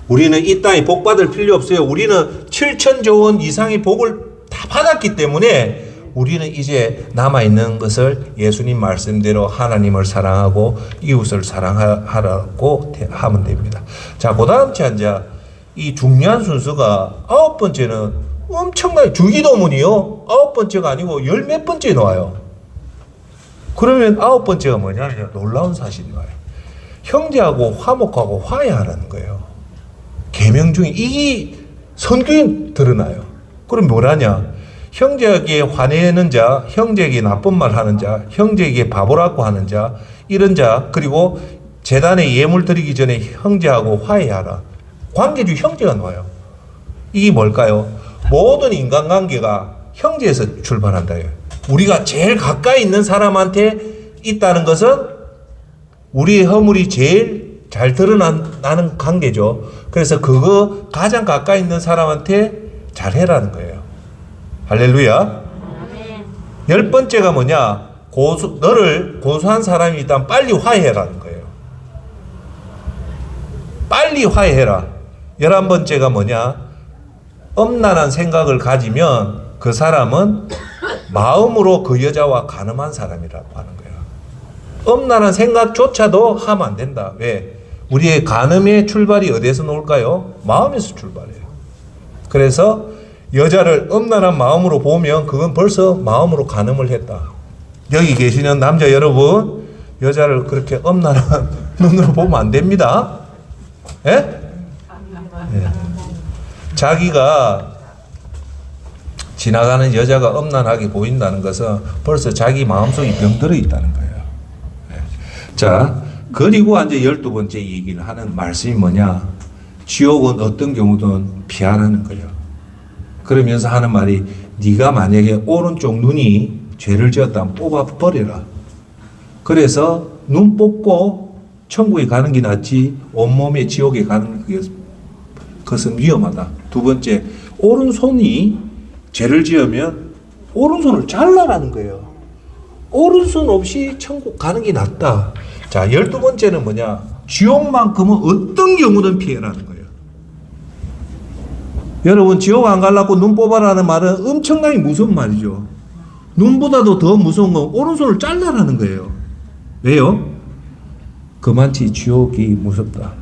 우리는 이 땅에 복 받을 필요 없어요. 우리는 7천조 원 이상의 복을 다 받았기 때문에 우리는 이제 남아있는 것을 예수님 말씀대로 하나님을 사랑하고 이웃을 사랑하라고 하면 됩니다. 자, 그 다음 이제 이 중요한 순서가 9번째는 엄청나게 주기도문이요. 9번째가 아니고 10몇 번째 나와요. 그러면 9번째가 뭐냐? 놀라운 사실이 나와요. 형제하고 화목하고 화해하라는 거예요. 계명 중에 이게 성경에 드러나요. 그럼 뭐라냐? 형제에게 화내는 자, 형제에게 나쁜 말 하는 자, 형제에게 바보라고 하는 자, 이런 자, 그리고 제단에 예물 드리기 전에 형제하고 화해하라. 관계 중 형제가 나와요. 이게 뭘까요? 모든 인간관계가 형제에서 출발한다. 우리가 제일 가까이 있는 사람한테 있다는 것은 우리의 허물이 제일 잘 드러나는 관계죠. 그래서 그거 가장 가까이 있는 사람한테 잘해라는 거예요. 할렐루야. 10번째가 뭐냐? 너를 고소한 사람이 있다면 빨리 화해해라는 거예요. 빨리 화해해라. 11번째가 뭐냐? 엄란한 생각을 가지면 그 사람은 마음으로 그 여자와 간음한 사람이라고 하는 거예요. 엄란한 생각조차도 하면 안 된다. 왜? 우리의 간음의 출발이 어디에서 나올까요? 마음에서 출발해요. 그래서 여자를 엄란한 마음으로 보면 그건 벌써 마음으로 간음을 했다. 여기 계시는 남자 여러분, 여자를 그렇게 엄란한 눈으로 보면 안 됩니다. 예? 예. 자기가 지나가는 여자가 엄란하게 보인다는 것은 벌써 자기 마음속에 병들어 있다는 거예요. 예. 자, 그리고 이제 12번째 얘기를 하는 말씀이 뭐냐? 지옥은 어떤 경우든 피하라는 거예요. 그러면서 하는 말이 네가 만약에 오른쪽 눈이 죄를 지었다면 뽑아버려라. 그래서 눈 뽑고 천국에 가는 게 낫지 온몸에 지옥에 가는 것은 위험하다. 두 번째, 오른손이 죄를 지으면 오른손을 잘라라는 거예요. 오른손 없이 천국 가는 게 낫다. 자, 12번째는 뭐냐? 지옥만큼은 어떤 경우든 피해라는 거예요. 여러분, 지옥 안 가려고 눈 뽑아라는 말은 엄청나게 무서운 말이죠. 눈보다도 더 무서운 건 오른손을 잘라라는 거예요. 왜요? 그만치 지옥이 무섭다.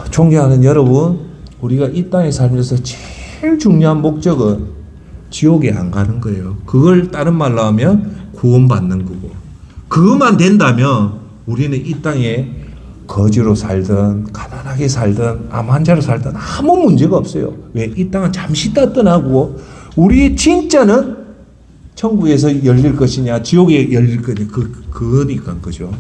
존경하는 여러분, 우리가 이 땅에 살면서 제일 중요한 목적은 지옥에 안 가는 거예요. 그걸 다른 말로 하면 구원받는 거고. 그것만 된다면 우리는 이 땅에 거지로 살든 가난하게 살든 암 환자로 살든 아무 문제가 없어요. 왜? 이 땅은 잠시 따뜻하고 우리 진짜는 천국에서 열릴 것이냐 지옥에 열릴 것이냐 그거니까 그죠.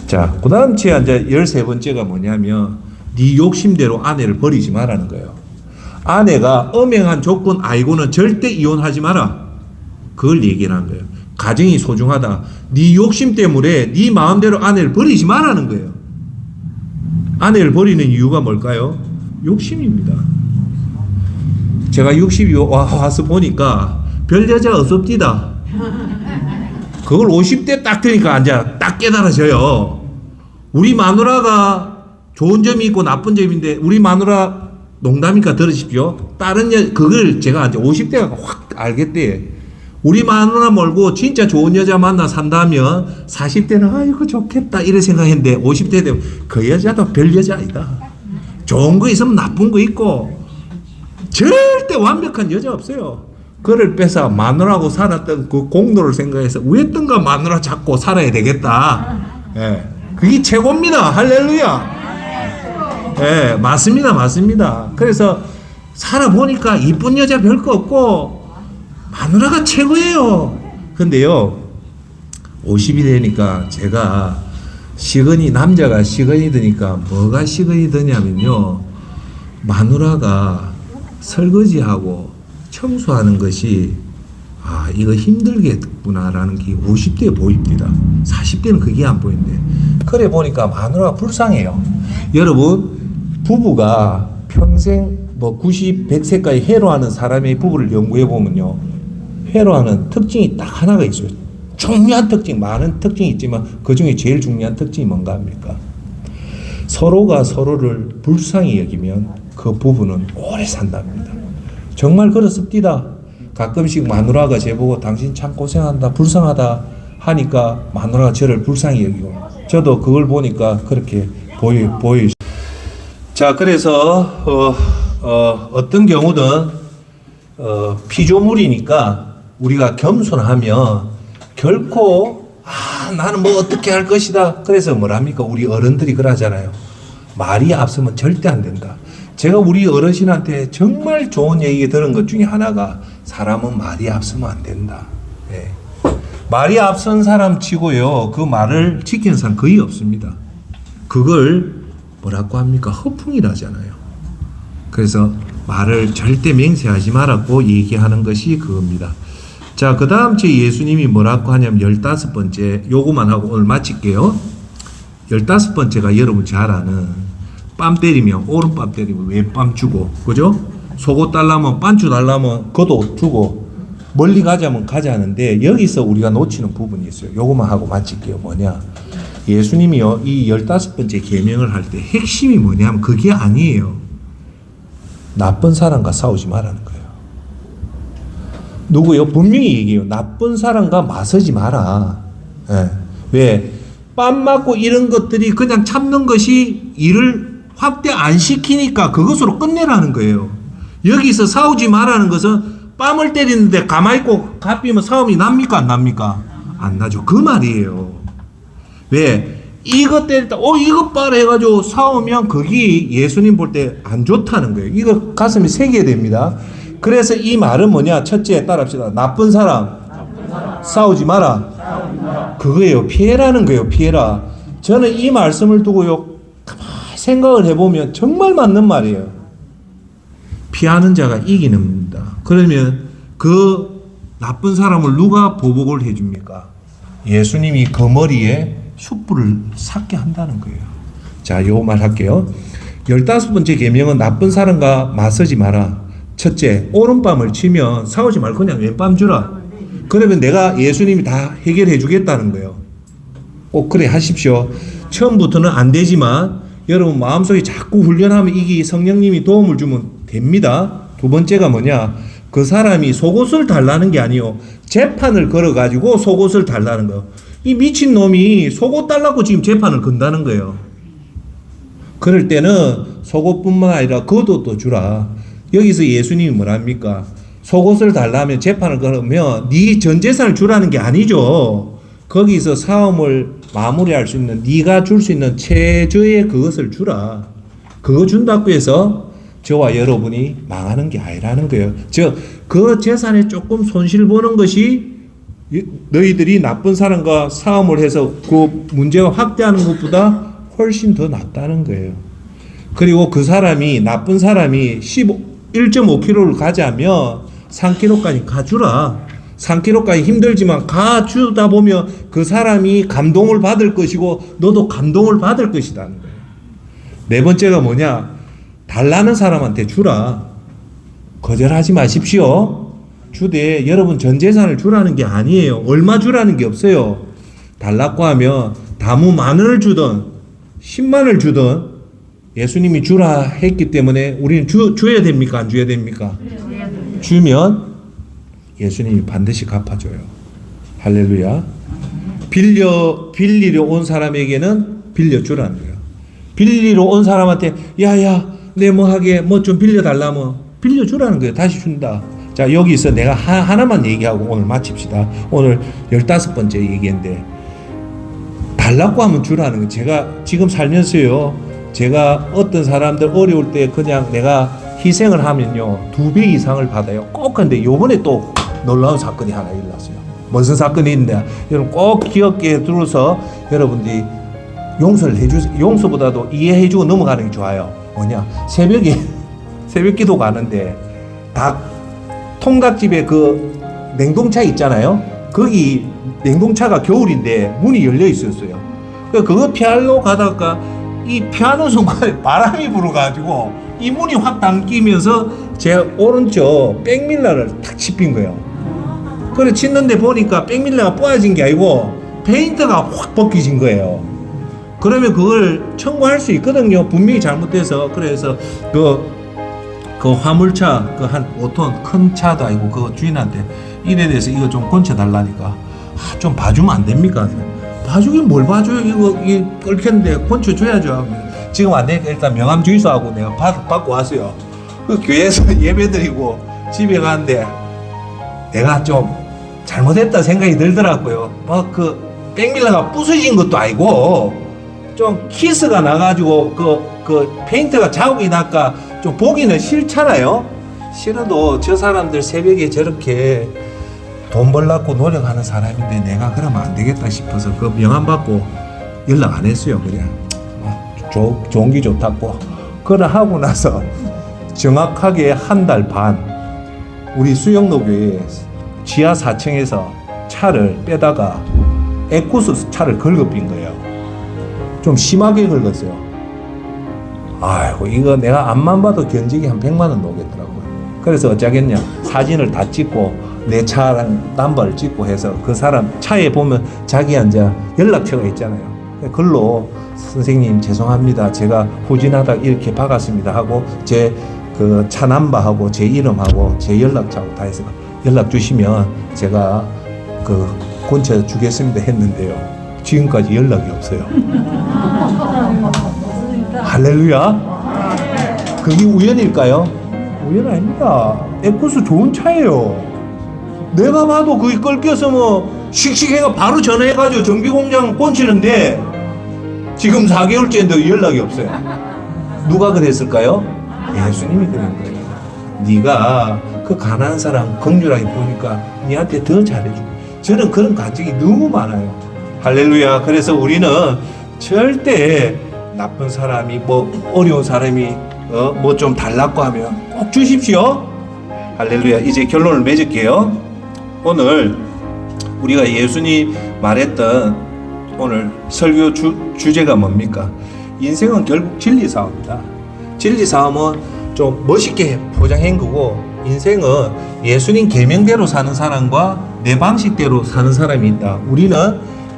자, 그 다음 이제 13번째가 뭐냐면 네 욕심대로 아내를 버리지 말라는 거예요. 아내가 엄행한 조건 알고는 절대 이혼하지 마라. 그걸 얘기하는 거예요. 가정이 소중하다. 네 욕심 때문에 네 마음대로 아내를 버리지 말라는 거예요. 아내를 버리는 이유가 뭘까요? 욕심입니다. 제가 60이 와서 보니까 별 여자 없습니다. 그걸 50대 딱 되니까 이제 딱 깨달아져요. 우리 마누라가 좋은 점이 있고 나쁜 점인데 우리 마누라 농담이니까 들으십시오. 그걸 제가 이제 50대가 확 알겠대. 우리 마누라 말고 진짜 좋은 여자 만나 산다면 40대는 아이고 좋겠다 이래 생각했는데 50대 되면 그 여자도 별 여자 아니다. 좋은 거 있으면 나쁜 거 있고 절대 완벽한 여자 없어요. 그를 빼서 마누라하고 살았던 그 공로를 생각해서 왜던가 마누라 잡고 살아야 되겠다. 예, 그게 최고입니다. 할렐루야. 예, 맞습니다. 그래서 살아보니까 이쁜 여자 별거 없고 마누라가 최고예요. 근데요, 50이 되니까 제가 남자가 시건이 드니까 뭐가 시건이 드냐면요, 마누라가 설거지하고 청소하는 것이 이거 힘들겠구나라는 게 50대에 보입니다. 40대는 그게 안 보이는데 그래 보니까 마누라가 불쌍해요. 여러분, 부부가 평생 90, 100세까지 해로하는 사람의 부부를 연구해 보면요, 해로하는 특징이 딱 하나가 있어요. 중요한 특징, 많은 특징이 있지만 그 중에 제일 중요한 특징이 뭔가 합니까? 서로가 서로를 불쌍히 여기면 그 부부는 오래 산답니다. 정말 그렇습니다. 가끔씩 마누라가 제보고 당신 참 고생한다, 불쌍하다 하니까 마누라가 저를 불쌍히 여기고 저도 그걸 보니까 그렇게 보여요. 자, 그래서 어떤 경우든 피조물이니까 우리가 겸손하면 결코 나는 뭐 어떻게 할 것이다. 그래서 뭐랍니까? 우리 어른들이 그러잖아요. 말이 앞서면 절대 안 된다. 제가 우리 어르신한테 정말 좋은 얘기 들은 것 중에 하나가 사람은 말이 앞서면 안 된다. 예. 말이 앞선 사람 치고요, 그 말을 지키는 사람 거의 없습니다. 그걸 뭐라고 합니까? 허풍이라잖아요. 그래서 말을 절대 맹세하지 말라고 얘기하는 것이 그겁니다. 자, 그 다음 제 예수님이 뭐라고 하냐면 15번째, 요거만 하고 오늘 마칠게요. 15번째가 여러분 잘 아는 뺨 때리면 오른뺨 때리면 왼뺨 주고, 그죠? 속옷 달라면 반주 달라면 그도 주고, 멀리 가자면 가자는데 여기서 우리가 놓치는 부분이 있어요. 요것만 하고 마칠게요. 뭐냐? 예수님이요 이 15번째 계명을 할 때 핵심이 뭐냐면 그게 아니에요. 나쁜 사람과 싸우지 말라는 거예요. 누구요? 분명히 얘기해요. 나쁜 사람과 맞서지 마라. 예. 왜? 빰 맞고 이런 것들이 그냥 참는 것이 일을 확대 안 시키니까 그것으로 끝내라는 거예요. 여기서 싸우지 마라는 것은 뺨을 때리는데 가만히 있고 갚이면 싸움이 납니까? 안 납니까? 안 나죠. 그 말이에요. 왜? 이거 때릴 때, 이것 봐라 해가지고 싸우면 그게 예수님 볼 때 안 좋다는 거예요. 이거 가슴이 새겨야 됩니다. 그래서 이 말은 뭐냐? 첫째, 따라합시다. 나쁜 사람, 싸우지 마라. 그거예요. 피해라는 거예요. 피해라. 저는 이 말씀을 두고요, 가만히 생각을 해보면 정말 맞는 말이에요. 피하는 자가 이기는 겁니다. 그러면 그 나쁜 사람을 누가 보복을 해줍니까? 예수님이 그 머리에 숯불을 삭게 한다는 거예요. 자, 요 말 할게요. 15번째 계명은 나쁜 사람과 맞서지 마라. 첫째, 오른밤을 치면 싸우지 말고 그냥 왼밤 주라. 그러면 내가 예수님이 다 해결해 주겠다는 거예요. 꼭 그래 하십시오. 처음부터는 안 되지만 여러분 마음속에 자꾸 훈련하면 이게 성령님이 도움을 주면 됩니다. 두 번째가 뭐냐? 그 사람이 속옷을 달라는 게 아니요. 재판을 걸어가지고 속옷을 달라는 거예요. 이 미친놈이 속옷 달라고 지금 재판을 건다는 거예요. 그럴 때는 속옷뿐만 아니라 겉옷도 주라. 여기서 예수님이 뭐랍니까? 속옷을 달라면 재판을 걸으면 네 전 재산을 주라는 게 아니죠. 거기서 싸움을 마무리할 수 있는 네가 줄 수 있는 최저의 그것을 주라. 그거 준다고 해서 저와 여러분이 망하는 게 아니라는 거예요. 즉 그 재산에 조금 손실 보는 것이 너희들이 나쁜 사람과 싸움을 해서 그 문제가 확대하는 것보다 훨씬 더 낫다는 거예요. 그리고 그 사람이 나쁜 사람이 1.5km를 가자면 3km까지 가주라. 3km까지 힘들지만 가주다 보면 그 사람이 감동을 받을 것이고 너도 감동을 받을 것이라는 거예요. 네 번째가 뭐냐? 달라는 사람한테 주라. 거절하지 마십시오. 주되 여러분 전 재산을 주라는 게 아니에요. 얼마 주라는 게 없어요. 달라고 하면 다무 만 원을 주든 10만 원을 주든 예수님이 주라 했기 때문에 우리는 줘야 됩니까? 안 줘야 됩니까? 주면 예수님이 반드시 갚아줘요. 할렐루야. 빌리러 온 사람에게는 빌려주라는 거예요. 빌리러 온 사람한테 야야 내 뭐 하게 뭐 좀 빌려달라면 빌려주라는 거예요. 다시 준다. 자, 여기서 내가 하나만 얘기하고 오늘 마칩시다. 오늘 15번째 얘기인데 달라고 하면 주라는 거예요. 제가 지금 살면서요, 제가 어떤 사람들 어려울 때 그냥 내가 희생을 하면요 2배 이상을 받아요. 꼭. 근데 요번에 또 놀라운 사건이 하나 일어났어요. 무슨 사건이 있는데 여러분 꼭 기억에 들어서 여러분들이 용서를 해주세요. 용서보다도 이해해주고 넘어가는 게 좋아요. 뭐냐? 새벽에 새벽 기도 가는데 닭 통닭집에 그 냉동차 있잖아요. 거기 냉동차가 겨울인데 문이 열려 있었어요. 그거 피하러 가다가 이 피하는 순간에 바람이 불어가지고 이 문이 확 당기면서 제 오른쪽 백밀러를 탁 짚힌 거예요. 그래 쳤는데 보니까 백밀러가 부러진 게 아니고 페인트가 확 벗겨진 거예요. 그러면 그걸 청구할 수 있거든요. 분명히 잘못돼서. 그래서 그 화물차 그 한 5톤 큰 차도 아니고 그 주인한테 이래 돼서 이거 좀 건쳐달라니까 좀 봐주면 안 됩니까? 봐주긴 뭘 봐줘요. 이거 끓겠는데 건쳐줘야죠. 지금 안 되니까 일단 명함 주의소하고 내가 받고 왔어요. 그 교회에서 예배드리고 집에 가는데 내가 좀 잘못했다 생각이 들더라고요. 그 백밀러가 부서진 것도 아니고 좀 키스가 나가지고 그 페인트가 자국이 나니까 좀 보기는 싫잖아요. 싫어도 저 사람들 새벽에 저렇게 돈 벌려고 노력하는 사람인데 내가 그러면 안 되겠다 싶어서 그 명함 받고 연락 안 했어요. 그냥 좋은 게 좋다고. 그래 하고 나서 정확하게 한 달 반 우리 수영로교회 지하 4층에서 차를 빼다가 에쿠스 차를 긁어빈 거예요. 좀 심하게 긁었어요. 아이고 이거 내가 앞만 봐도 견적이 한 100만 원 나오겠더라고요. 그래서 어쩌겠냐, 사진을 다 찍고 내 차랑 넘버를 찍고 해서 그 사람 차에 보면 자기 이제 연락처가 있잖아요. 글로 선생님 죄송합니다, 제가 후진하다 이렇게 박았습니다 하고 제 그 차 넘버하고 제 이름하고 제 연락처하고 다 해서 연락 주시면 제가 그 고쳐 주겠습니다 했는데요, 지금까지 연락이 없어요. 할렐루야. 그게 우연일까요? 우연 아닙니다. 에쿠스 좋은 차예요. 내가 봐도 그게 꺾여서 뭐 씩씩해가 바로 전화해가지고 정비공장 꽂히는데 지금 4개월째인데 연락이 없어요. 누가 그랬을까요? 예수님이 그런 거예요. 네가 그 가난한 사람 긍휼하게 보니까 네한테 더 잘해줘. 저는 그런 감정이 너무 많아요. 할렐루야. 그래서 우리는 절대 나쁜 사람이 뭐 어려운 사람이 뭐 좀 달라고 하면 꼭 주십시오. 할렐루야. 이제 결론을 맺을게요. 오늘 우리가 예수님 말했던 오늘 설교 주제가 뭡니까? 인생은 결국 진리 싸움이다. 진리 싸움은 좀 멋있게 포장한 거고, 인생은 예수님 계명대로 사는 사람과 내 방식대로 사는 사람이 있다. 우리는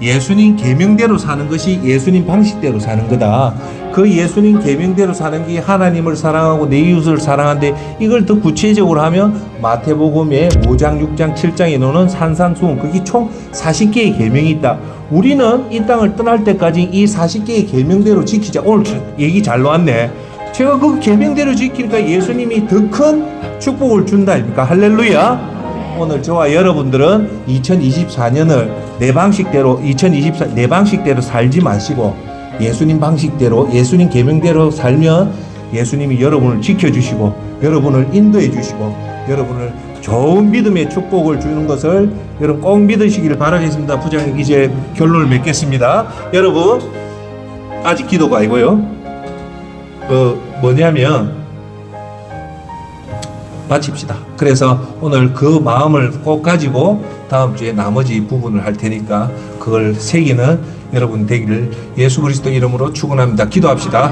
예수님 계명대로 사는 것이 예수님 방식대로 사는 거다. 그 예수님 계명대로 사는 게 하나님을 사랑하고 내 이웃을 사랑하는데, 이걸 더 구체적으로 하면 마태복음의 5장, 6장, 7장에 나오는 산상수훈, 그게 총 40개의 계명이 있다. 우리는 이 땅을 떠날 때까지 이 40개의 계명대로 지키자. 오늘 얘기 잘 나왔네. 제가 그 계명대로 지키니까 예수님이 더 큰 축복을 준다 아닙니까? 할렐루야. 오늘 저와 여러분들은 2024년을 내 방식대로 내 방식대로 살지 마시고 예수님 방식대로, 예수님 계명대로 살면 예수님이 여러분을 지켜주시고 여러분을 인도해 주시고 여러분을 좋은 믿음의 축복을 주는 것을 여러분 꼭 믿으시기를 바라겠습니다. 부장님, 이제 결론을 맺겠습니다. 여러분, 아직 기도가 아니고요, 뭐냐면 마칩시다. 그래서 오늘 그 마음을 꼭 가지고 다음 주에 나머지 부분을 할 테니까 그걸 새기는 여러분 되기를 예수 그리스도 이름으로 축원합니다. 기도합시다.